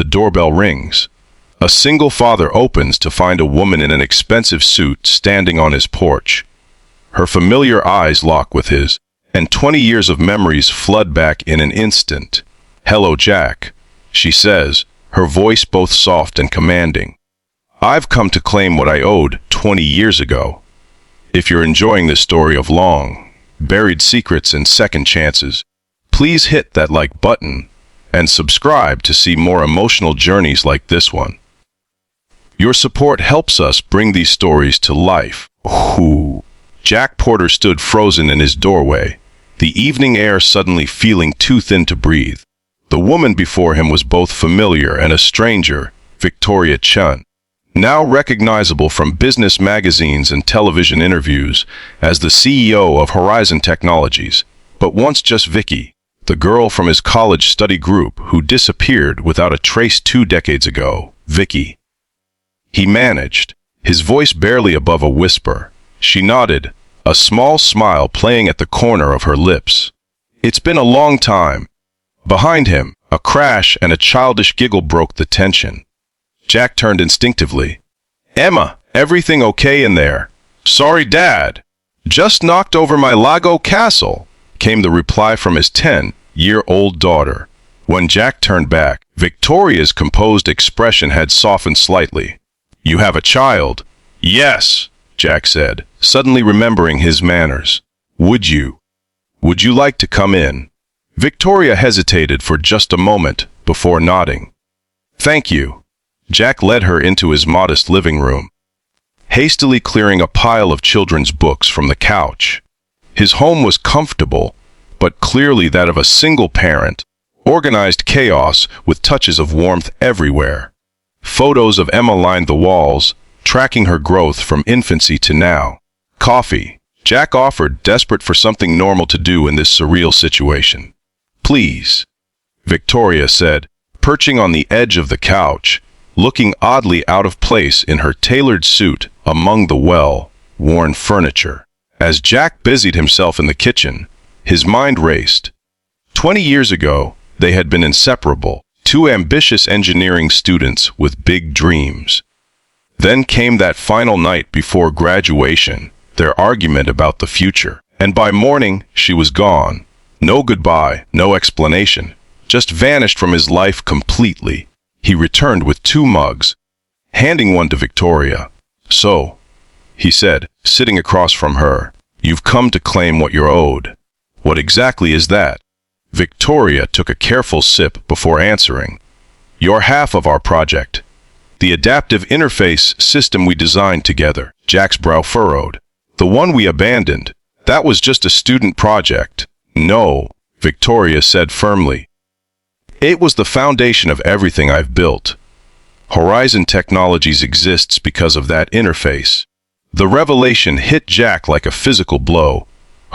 The doorbell rings. A single father opens to find a woman in an expensive suit standing on his porch. Her familiar eyes lock with his, and 20 years of memories flood back in an instant. "Hello, Jack," she says, her voice both soft and commanding. "I've come to claim what I owed 20 years ago." If you're enjoying this story of long, buried secrets and second chances, please hit that like button and subscribe to see more emotional journeys like this one. Your support helps us bring these stories to life. Ooh. Jack Porter stood frozen in his doorway, the evening air suddenly feeling too thin to breathe. The woman before him was both familiar and a stranger, Victoria Chen, now recognizable from business magazines and television interviews as the CEO of Horizon Technologies, but once just Vicky, the girl from his college study group who disappeared without a trace 2 decades ago. Vicky. He managed, his voice barely above a whisper. She nodded, a small smile playing at the corner of her lips. "It's been a long time." Behind him, a crash and a childish giggle broke the tension. Jack turned instinctively. "Emma, everything okay in there?" "Sorry, Dad. Just knocked over my Lego castle," came the reply from his 10-year-old daughter. When Jack turned back, Victoria's composed expression had softened slightly. "You have a child?" "Yes," Jack said, suddenly remembering his manners. Would you like to come in?" Victoria hesitated for just a moment before nodding. "Thank you." Jack led her into his modest living room, hastily clearing a pile of children's books from the couch. His home was comfortable, but clearly that of a single parent, organized chaos with touches of warmth everywhere. Photos of Emma lined the walls, tracking her growth from infancy to now. "Coffee," Jack offered, desperate for something normal to do in this surreal situation. "Please," Victoria said, perching on the edge of the couch, looking oddly out of place in her tailored suit among the well-worn furniture. As Jack busied himself in the kitchen, his mind raced. 20 years ago, they had been inseparable, 2 ambitious engineering students with big dreams. Then came that final night before graduation, their argument about the future, and by morning she was gone. No goodbye, no explanation, just vanished from his life completely. He returned with 2 mugs, handing one to Victoria. "So," he said, sitting across from her, "you've come to claim what you're owed. What exactly is that?" Victoria took a careful sip before answering. "You're half of our project. The adaptive interface system we designed together." Jack's brow furrowed. "The one we abandoned, that was just a student project." "No," Victoria said firmly. "It was the foundation of everything I've built. Horizon Technologies exists because of that interface." The revelation hit Jack like a physical blow.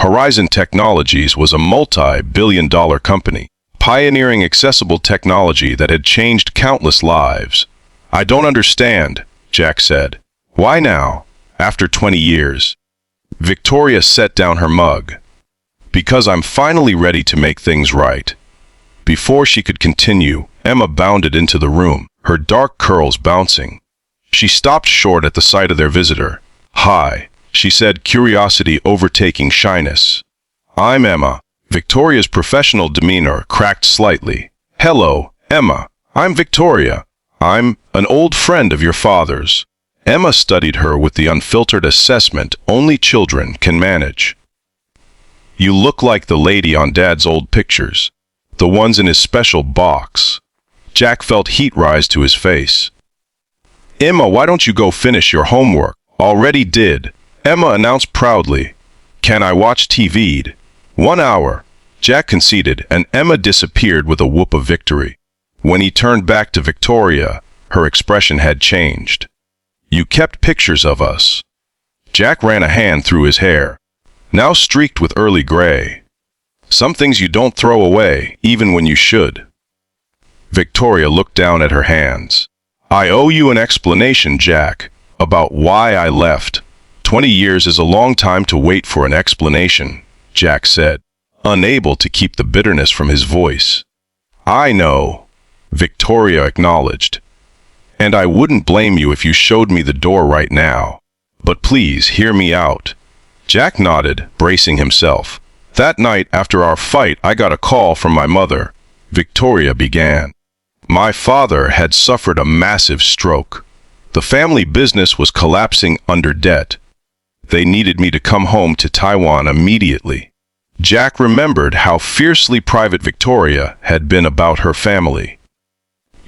Horizon Technologies was a multi-billion-dollar company, pioneering accessible technology that had changed countless lives. "I don't understand," Jack said. "Why now, after 20 years?" Victoria set down her mug. "Because I'm finally ready to make things right." Before she could continue, Emma bounded into the room, her dark curls bouncing. She stopped short at the sight of their visitor. "Hi," she said, curiosity overtaking shyness. "I'm Emma." Victoria's professional demeanor cracked slightly. "Hello, Emma. I'm Victoria. I'm an old friend of your father's." Emma studied her with the unfiltered assessment only children can manage. "You look like the lady on Dad's old pictures, the ones in his special box." Jack felt heat rise to his face. "Emma, why don't you go finish your homework?" "Already did," Emma announced proudly. "Can I watch TV'd?" "1 hour," Jack conceded, and Emma disappeared with a whoop of victory. When he turned back to Victoria, her expression had changed. "You kept pictures of us." Jack ran a hand through his hair, now streaked with early gray. "Some things you don't throw away, even when you should." Victoria looked down at her hands. "I owe you an explanation, Jack, about why I left." 20 years is a long time to wait for an explanation," Jack said, unable to keep the bitterness from his voice. "I know." Victoria acknowledged. And I wouldn't blame you if you showed me the door right now. But please, hear me out. Jack nodded, bracing himself. That night, after our fight, I got a call from my mother. Victoria began. My father had suffered a massive stroke. The family business was collapsing under debt. They needed me to come home to Taiwan immediately. Jack remembered how fiercely private Victoria had been about her family.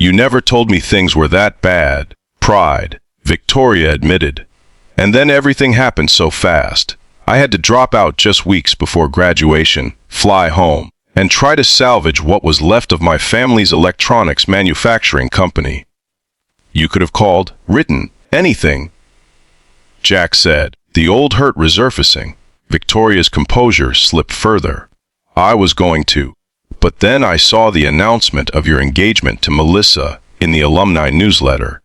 You never told me things were that bad, pride, Victoria admitted. And then everything happened so fast. I had to drop out just weeks before graduation, fly home, and try to salvage what was left of my family's electronics manufacturing company. You could have called, written, anything, Jack said, the old hurt resurfacing. Victoria's composure slipped further. I was going to. But then I saw the announcement of your engagement to Melissa in the alumni newsletter.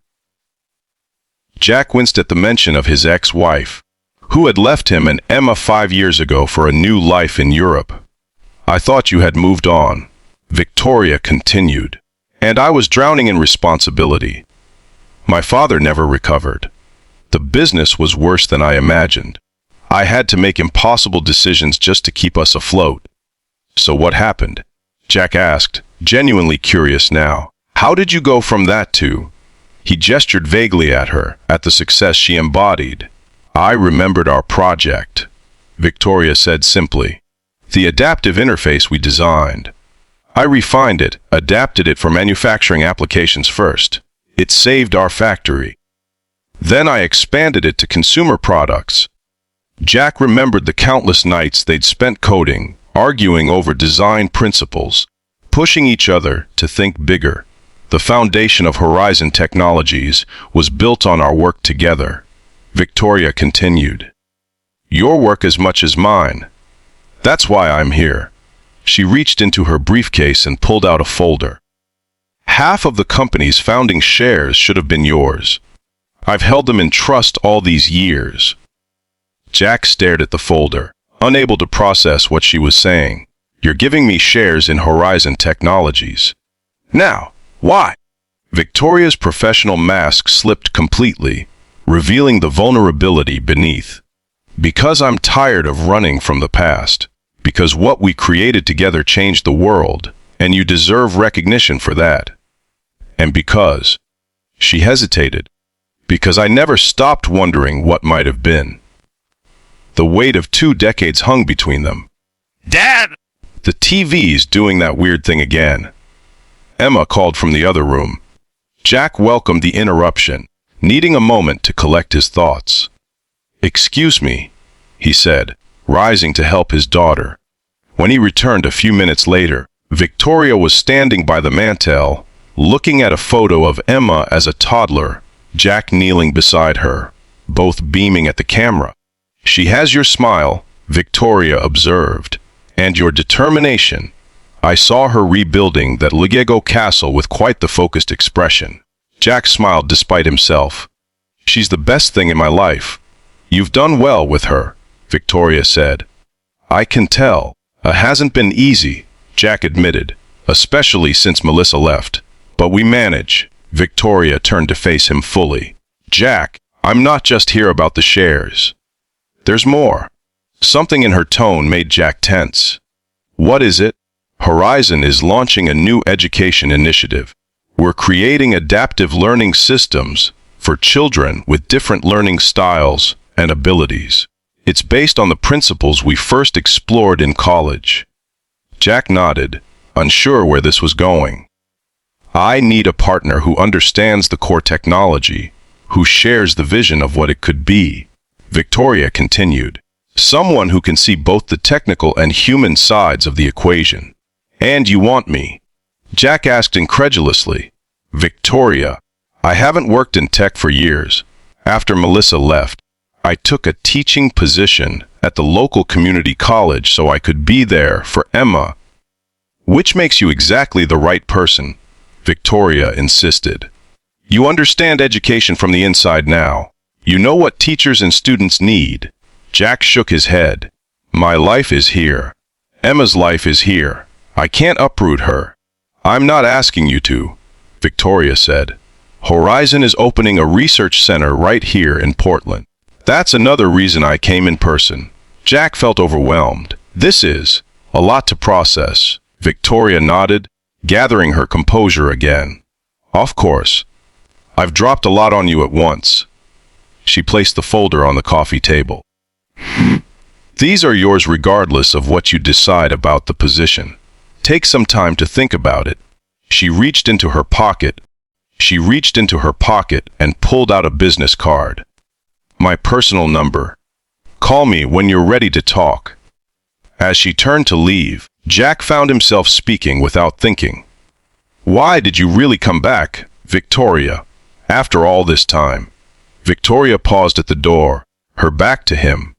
Jack winced at the mention of his ex-wife, who had left him and Emma 5 years ago for a new life in Europe. I thought you had moved on, Victoria continued, and I was drowning in responsibility. My father never recovered. The business was worse than I imagined. I had to make impossible decisions just to keep us afloat. So what happened? Jack asked, genuinely curious now. How did you go from that to? He gestured vaguely at her, at the success she embodied. I remembered our project, Victoria said simply. The adaptive interface we designed. I refined it, adapted it for manufacturing applications first. It saved our factory. Then I expanded it to consumer products. Jack remembered the countless nights they'd spent coding, arguing over design principles, pushing each other to think bigger. The foundation of Horizon Technologies was built on our work together. Victoria continued. Your work as much as mine. That's why I'm here. She reached into her briefcase and pulled out a folder. Half of the company's founding shares should have been yours. I've held them in trust all these years. Jack stared at the folder, unable to process what she was saying. You're giving me shares in Horizon Technologies. Now, why? Victoria's professional mask slipped completely, revealing the vulnerability beneath. Because I'm tired of running from the past. Because what we created together changed the world, and you deserve recognition for that. And because, she hesitated, because I never stopped wondering what might have been. The weight of 2 decades hung between them. Dad! The TV's doing that weird thing again. Emma called from the other room. Jack welcomed the interruption, needing a moment to collect his thoughts. Excuse me, he said, rising to help his daughter. When he returned a few minutes later, Victoria was standing by the mantel, looking at a photo of Emma as a toddler, Jack kneeling beside her, both beaming at the camera. She has your smile, Victoria observed, and your determination. I saw her rebuilding that Lego castle with quite the focused expression. Jack smiled despite himself. She's the best thing in my life. You've done well with her, Victoria said. I can tell. It hasn't been easy, Jack admitted, especially since Melissa left. But we manage. Victoria turned to face him fully. Jack, I'm not just here about the shares. There's more. Something in her tone made Jack tense. What is it? Horizon is launching a new education initiative. We're creating adaptive learning systems for children with different learning styles and abilities. It's based on the principles we first explored in college. Jack nodded, unsure where this was going. I need a partner who understands the core technology, who shares the vision of what it could be. Victoria continued. Someone who can see both the technical and human sides of the equation. And you want me? Jack asked incredulously. Victoria, I haven't worked in tech for years. After Melissa left, I took a teaching position at the local community college so I could be there for Emma. Which makes you exactly the right person, Victoria insisted. You understand education from the inside now. You know what teachers and students need. Jack shook his head. My life is here. Emma's life is here. I can't uproot her. I'm not asking you to. Victoria said. Horizon is opening a research center right here in Portland. That's another reason I came in person. Jack felt overwhelmed. This is a lot to process. Victoria nodded, gathering her composure again. Of course. I've dropped a lot on you at once. She placed the folder on the coffee table. These are yours regardless of what you decide about the position. Take some time to think about it. She reached into her pocket and pulled out a business card. My personal number. Call me when you're ready to talk. As she turned to leave, Jack found himself speaking without thinking. Why did you really come back, Victoria, after all this time? Victoria paused at the door, her back to him.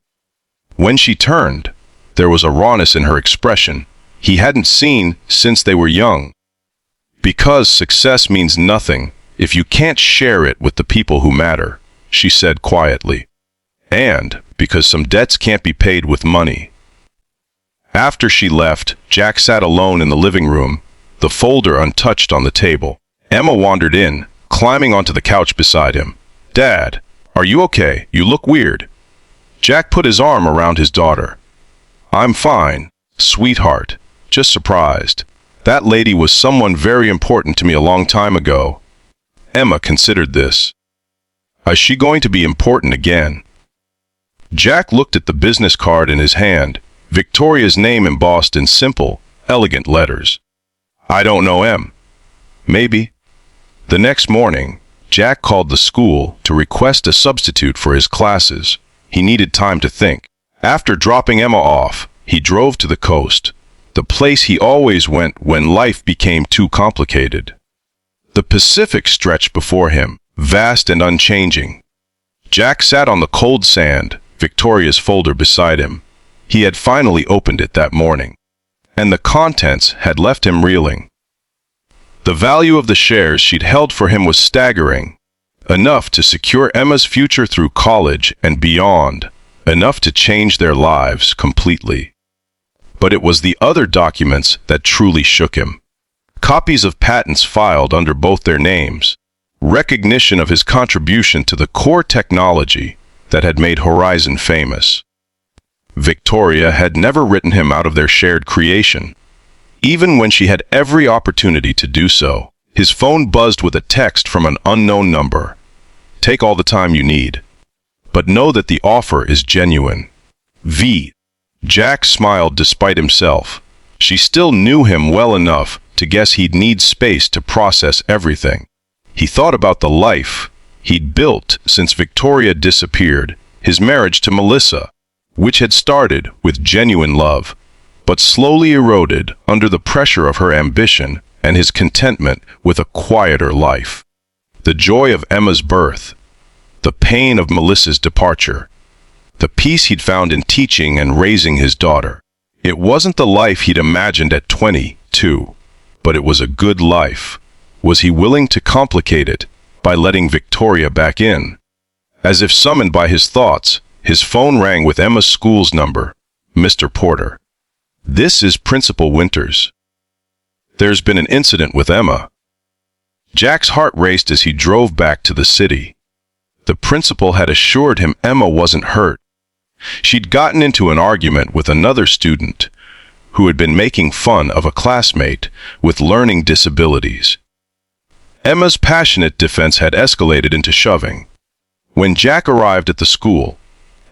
When she turned, there was a rawness in her expression he hadn't seen since they were young. Because success means nothing if you can't share it with the people who matter, she said quietly. And because some debts can't be paid with money. After she left, Jack sat alone in the living room, the folder untouched on the table. Emma wandered in, climbing onto the couch beside him. Dad, are you okay? You look weird. Jack put his arm around his daughter. I'm fine, sweetheart, just surprised. That lady was someone very important to me a long time ago. Emma considered this. Is she going to be important again? Jack looked at the business card in his hand, Victoria's name embossed in simple, elegant letters. I don't know, Em. Maybe. The next morning, Jack called the school to request a substitute for his classes. He needed time to think. After dropping Emma off, he drove to the coast, the place he always went when life became too complicated. The Pacific stretched before him, vast and unchanging. Jack sat on the cold sand, Victoria's folder beside him. He had finally opened it that morning, and the contents had left him reeling. The value of the shares she'd held for him was staggering, enough to secure Emma's future through college and beyond, enough to change their lives completely. But it was the other documents that truly shook him. Copies of patents filed under both their names, recognition of his contribution to the core technology that had made Horizon famous. Victoria had never written him out of their shared creation. Even when she had every opportunity to do so, his phone buzzed with a text from an unknown number. Take all the time you need, but know that the offer is genuine. V. Jack smiled despite himself. She still knew him well enough to guess he'd need space to process everything. He thought about the life he'd built since Victoria disappeared, his marriage to Melissa, which had started with genuine love, but slowly eroded under the pressure of her ambition and his contentment with a quieter life. The joy of Emma's birth, the pain of Melissa's departure, the peace he'd found in teaching and raising his daughter. It wasn't the life he'd imagined at 22, but it was a good life. Was he willing to complicate it by letting Victoria back in? As if summoned by his thoughts, his phone rang with Emma's school's number. Mr. Porter. This is Principal Winters. There's been an incident with Emma. Jack's heart raced as he drove back to the city. The principal had assured him Emma wasn't hurt. She'd gotten into an argument with another student who had been making fun of a classmate with learning disabilities. Emma's passionate defense had escalated into shoving. When Jack arrived at the school,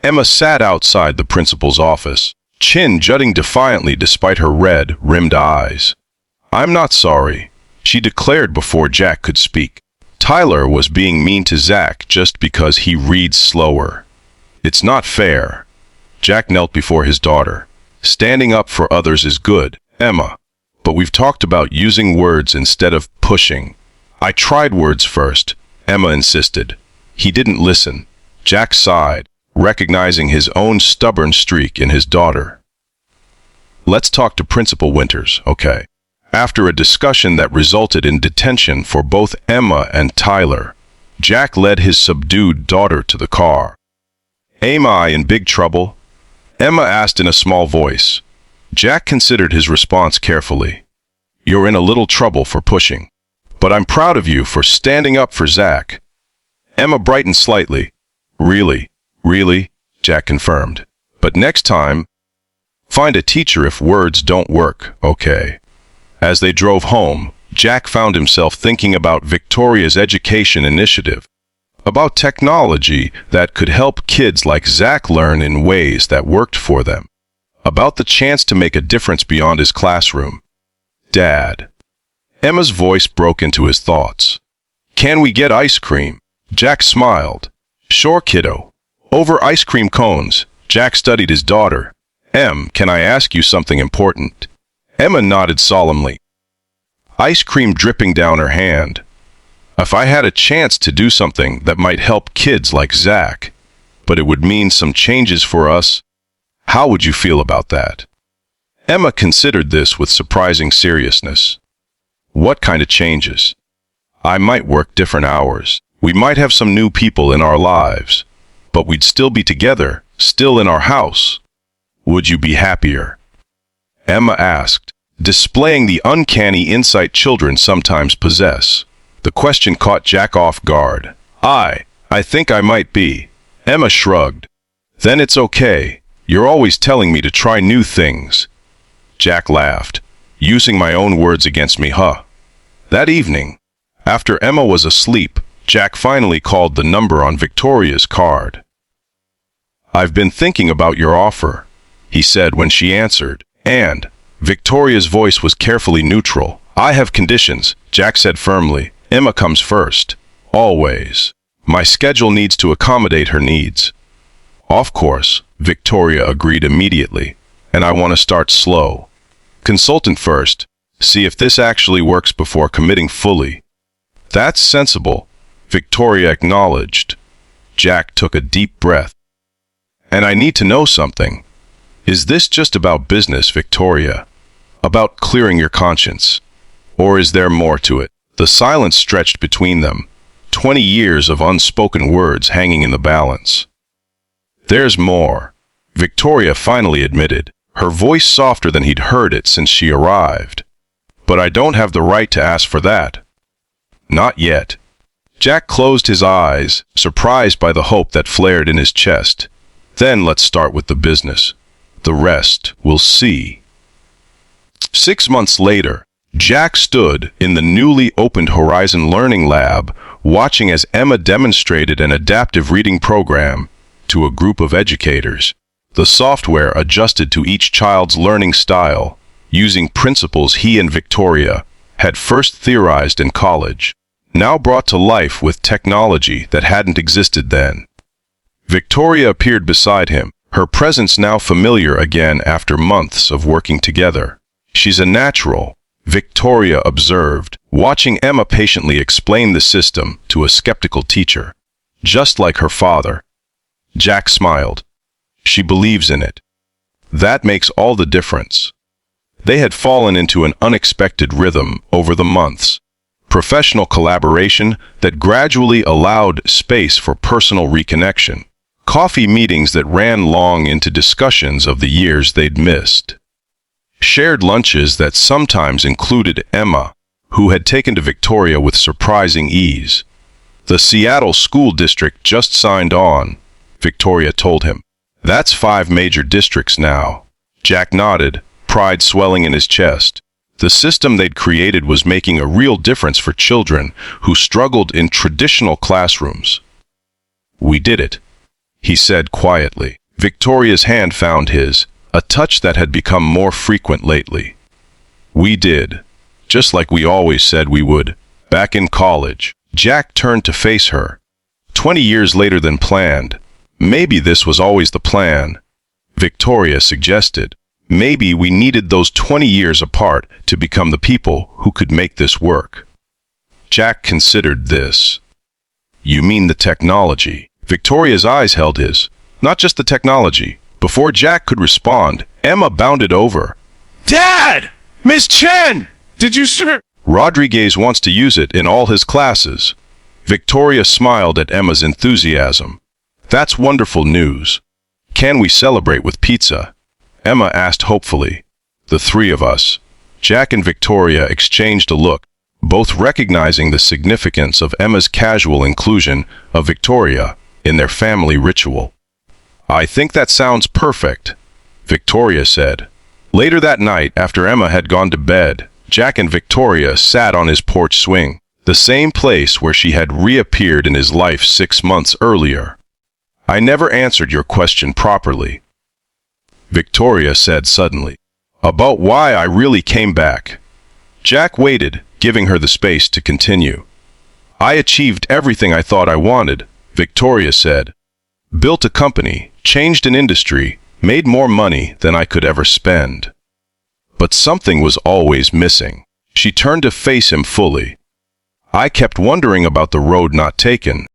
Emma sat outside the principal's office, chin jutting defiantly despite her red-rimmed eyes. I'm not sorry, she declared before Jack could speak. Tyler was being mean to Zach just because he reads slower. It's not fair. Jack knelt before his daughter. Standing up for others is good, Emma, but we've talked about using words instead of pushing. I tried words first, Emma insisted. He didn't listen. Jack sighed, recognizing his own stubborn streak in his daughter. Let's talk to Principal Winters, okay? After a discussion that resulted in detention for both Emma and Tyler, Jack led his subdued daughter to the car. Am I in big trouble? Emma asked in a small voice. Jack considered his response carefully. You're in a little trouble for pushing. but I'm proud of you for standing up for Zach." Emma brightened slightly. Really, Jack confirmed. "But next time, find a teacher if words don't work, okay?" As they drove home, Jack found himself thinking about Victoria's education initiative, about technology that could help kids like Zach learn in ways that worked for them, about the chance to make a difference beyond his classroom. "Dad." Emma's voice broke into his thoughts. "Can we get ice cream?" Jack smiled. "Sure, kiddo. Over ice cream cones." Jack studied his daughter. "Em, can I ask you something important?" Emma nodded solemnly, ice cream dripping down her hand. "If I had a chance to do something that might help kids like Zach, but it would mean some changes for us, how would you feel about that?" Emma considered this with surprising seriousness. "What kind of changes?" "I might work different hours. We might have some new people in our lives, but we'd still be together, still in our house. Would you be happier?" Emma asked, displaying the uncanny insight children sometimes possess. The question caught Jack off guard. I think I might be." Emma shrugged. "Then it's okay. You're always telling me to try new things." Jack laughed, using my own words against me, huh? That evening, after Emma was asleep, Jack finally called the number on Victoria's card. "I've been thinking about your offer," he said when she answered, and Victoria's voice was carefully neutral. "I have conditions," Jack said firmly. "Emma comes first. Always. My schedule needs to accommodate her needs." "Of course," Victoria agreed immediately, "and I want to start slow. Consultant first. See if this actually works before committing fully." "That's sensible," Victoria acknowledged. Jack took a deep breath. "And I need to know something. Is this just about business, Victoria? About clearing your conscience? Or is there more to it?" The silence stretched between them, 20 years of unspoken words hanging in the balance. "There's more," Victoria finally admitted, her voice softer than he'd heard it since she arrived. "But I don't have the right to ask for that." "Not yet." Jack closed his eyes, surprised by the hope that flared in his chest. "Then let's start with the business. The rest we'll see." 6 months later, Jack stood in the newly opened Horizon Learning Lab, watching as Emma demonstrated an adaptive reading program to a group of educators. The software adjusted to each child's learning style, using principles he and Victoria had first theorized in college, now brought to life with technology that hadn't existed then. Victoria appeared beside him, her presence now familiar again after months of working together. "She's a natural," Victoria observed, watching Emma patiently explain the system to a skeptical teacher. "Just like her father." Jack smiled. "She believes in it. That makes all the difference." They had fallen into an unexpected rhythm over the months. Professional collaboration that gradually allowed space for personal reconnection. Coffee meetings that ran long into discussions of the years they'd missed. Shared lunches that sometimes included Emma, who had taken to Victoria with surprising ease. "The Seattle School District just signed on," Victoria told him. "That's 5 major districts now." Jack nodded, pride swelling in his chest. The system they'd created was making a real difference for children who struggled in traditional classrooms. "We did it," he said quietly. Victoria's hand found his, a touch that had become more frequent lately. "We did, just like we always said we would, back in college." Jack turned to face her. 20 years later than planned. Maybe this was always the plan, Victoria suggested. Maybe we needed those 20 years apart to become the people who could make this work. Jack considered this. "You mean the technology?" Victoria's eyes held his. "Not just the technology." Before Jack could respond, Emma bounded over. "Dad! Miss Chen! Did you sir?" "Rodriguez wants to use it in all his classes." Victoria smiled at Emma's enthusiasm. "That's wonderful news. Can we celebrate with pizza?" Emma asked hopefully. "The 3 of us." Jack and Victoria exchanged a look, both recognizing the significance of Emma's casual inclusion of Victoria in their family ritual. "I think that sounds perfect," Victoria said. Later that night, after Emma had gone to bed, Jack and Victoria sat on his porch swing, the same place where she had reappeared in his life 6 months earlier. "I never answered your question properly," Victoria said suddenly. "About why I really came back." Jack waited, giving her the space to continue. "I achieved everything I thought I wanted," Victoria said. "Built a company, changed an industry, made more money than I could ever spend. But something was always missing." She turned to face him fully. "I kept wondering about the road not taken,